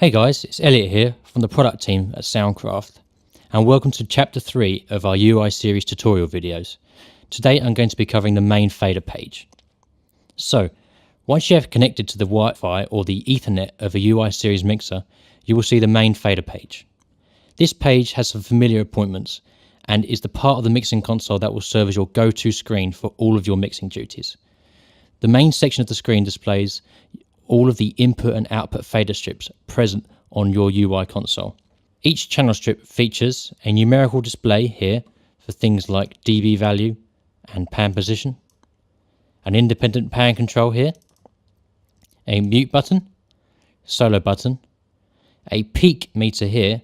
Hey guys, it's Elliot here from the product team at Soundcraft, and welcome to chapter 3 of our UI series tutorial videos. Today I'm going to be covering the main fader page. So, once you have connected to the Wi-Fi or the Ethernet of a UI series mixer, you will see the main fader page. This page has some familiar appointments and is the part of the mixing console that will serve as your go-to screen for all of your mixing duties. The main section of the screen displays all of the input and output fader strips present on your UI console. Each channel strip features a numerical display here for things like dB value and pan position, an independent pan control here, a mute button, solo button, a peak meter here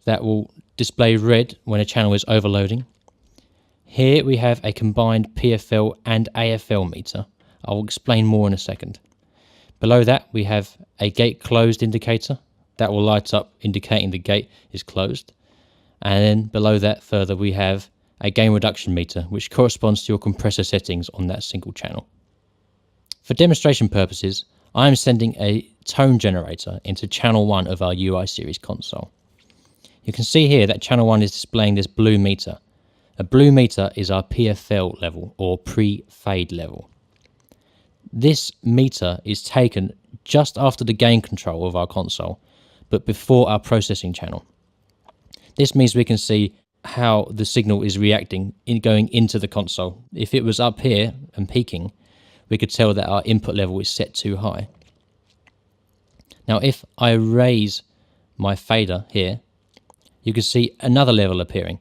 that will display red when a channel is overloading. Here we have a combined PFL and AFL meter. I will explain more in a second. Below that we have a gate closed indicator that will light up indicating the gate is closed, and then below that further we have a gain reduction meter which corresponds to your compressor settings on that single channel. For demonstration purposes, I am sending a tone generator into channel 1 of our UI series console. You can see here that channel 1 is displaying this blue meter. A blue meter is our PFL level or pre-fade level. This meter is taken just after the gain control of our console, but before our processing channel. This means we can see how the signal is reacting in going into the console. If it was up here and peaking, we could tell that our input level is set too high. Now if I raise my fader here, you can see another level appearing.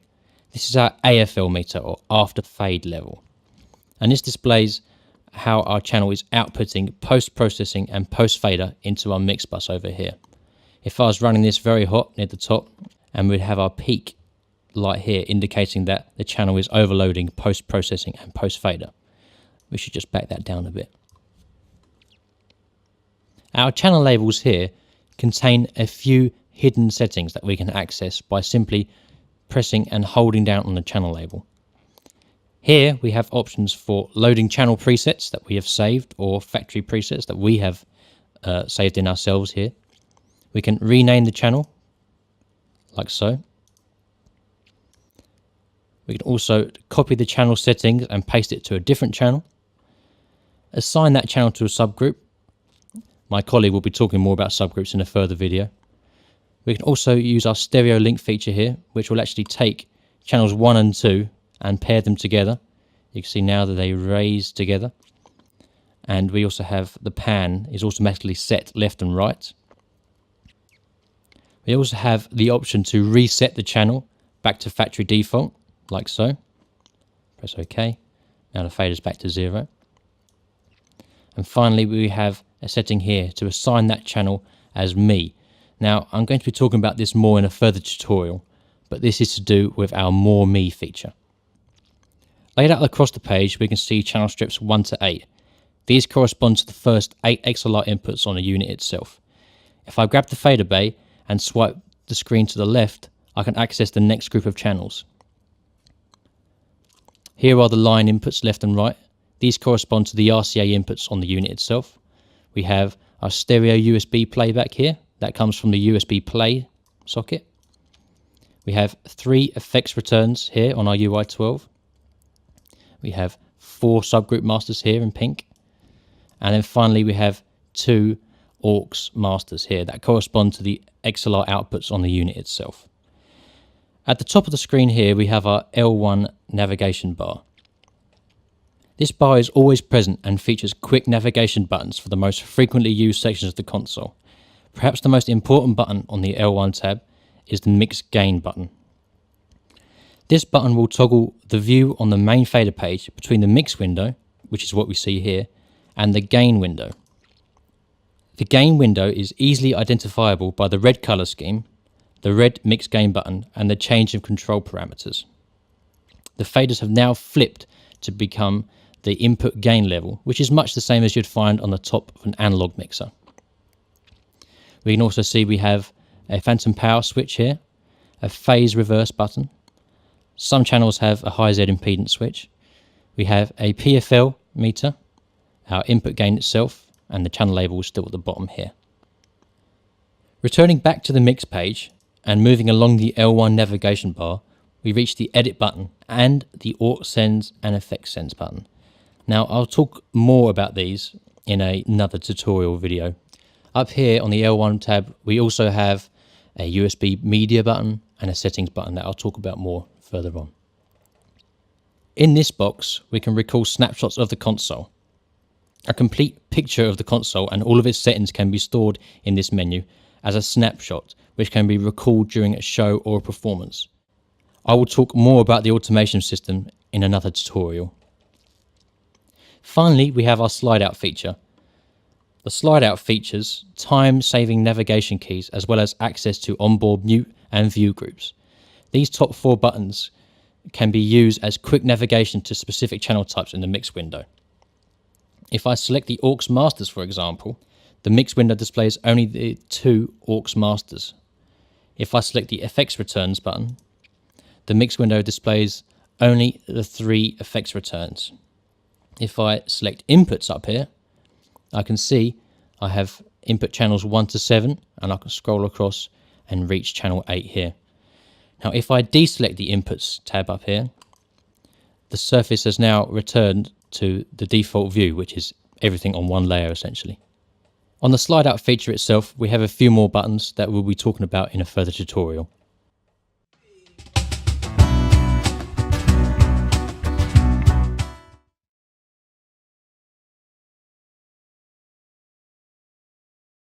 This is our AFL meter or after fade level. And this displays how our channel is outputting post-processing and post-fader into our mix bus over here. If I was running this very hot near the top, and we'd have our peak light here indicating that the channel is overloading post-processing and post-fader. We should just back that down a bit. Our channel labels here contain a few hidden settings that we can access by simply pressing and holding down on the channel label. Here we have options for loading channel presets that we have saved or factory presets that we have saved in ourselves here. We can rename the channel like so. We can also copy the channel settings and paste it to a different channel. Assign that channel to a subgroup. My colleague will be talking more about subgroups in a further video. We can also use our stereo link feature here, which will actually take channels 1 and 2 and pair them together. You can see now that they raise together. And we also have the pan is automatically set left and right. We also have the option to reset the channel back to factory default, like so. Press OK. Now the fader's back to 0. And finally we have a setting here to assign that channel as me. Now I'm going to be talking about this more in a further tutorial, but this is to do with our More Me feature. Laid out across the page, we can see channel strips 1 to 8. These correspond to the first 8 XLR inputs on a unit itself. If I grab the fader bay and swipe the screen to the left, I can access the next group of channels. Here are the line inputs left and right. These correspond to the RCA inputs on the unit itself. We have our stereo USB playback here. That comes from the USB play socket. We have 3 effects returns here on our UI12. We have 4 subgroup masters here in pink. And then finally we have 2 aux masters here that correspond to the XLR outputs on the unit itself. At the top of the screen here we have our L1 navigation bar. This bar is always present and features quick navigation buttons for the most frequently used sections of the console. Perhaps the most important button on the L1 tab is the mix gain button. This button will toggle the view on the main fader page between the mix window, which is what we see here, and the gain window. The gain window is easily identifiable by the red color scheme, the red mix gain button, and the change of control parameters. The faders have now flipped to become the input gain level, which is much the same as you'd find on the top of an analog mixer. We can also see we have a phantom power switch here, a phase reverse button. Some channels have a high Z impedance switch. We have a PFL meter, our input gain itself, and the channel label is still at the bottom here. Returning back to the mix page and moving along the L1 navigation bar, we reach the edit button and the aux sends and effects sends button. Now I'll talk more about these in another tutorial video. Up here on the L1 tab we also have a USB media button and a settings button that I'll talk about more further on. In this box we can recall snapshots of the console. A complete picture of the console and all of its settings can be stored in this menu as a snapshot, which can be recalled during a show or a performance. I will talk more about the automation system in another tutorial. Finally, we have our slide out feature. The slide out features time-saving navigation keys as well as access to onboard mute and view groups. These top 4 buttons can be used as quick navigation to specific channel types in the mix window. If I select the aux masters, for example, the mix window displays only the 2 aux masters. If I select the effects returns button, the mix window displays only the 3 effects returns. If I select inputs up here, I can see I have input channels 1 to 7, and I can scroll across and reach channel 8 here. Now if I deselect the inputs tab up here, the surface has now returned to the default view, which is everything on one layer essentially. On the slide out feature itself, we have a few more buttons that we'll be talking about in a further tutorial.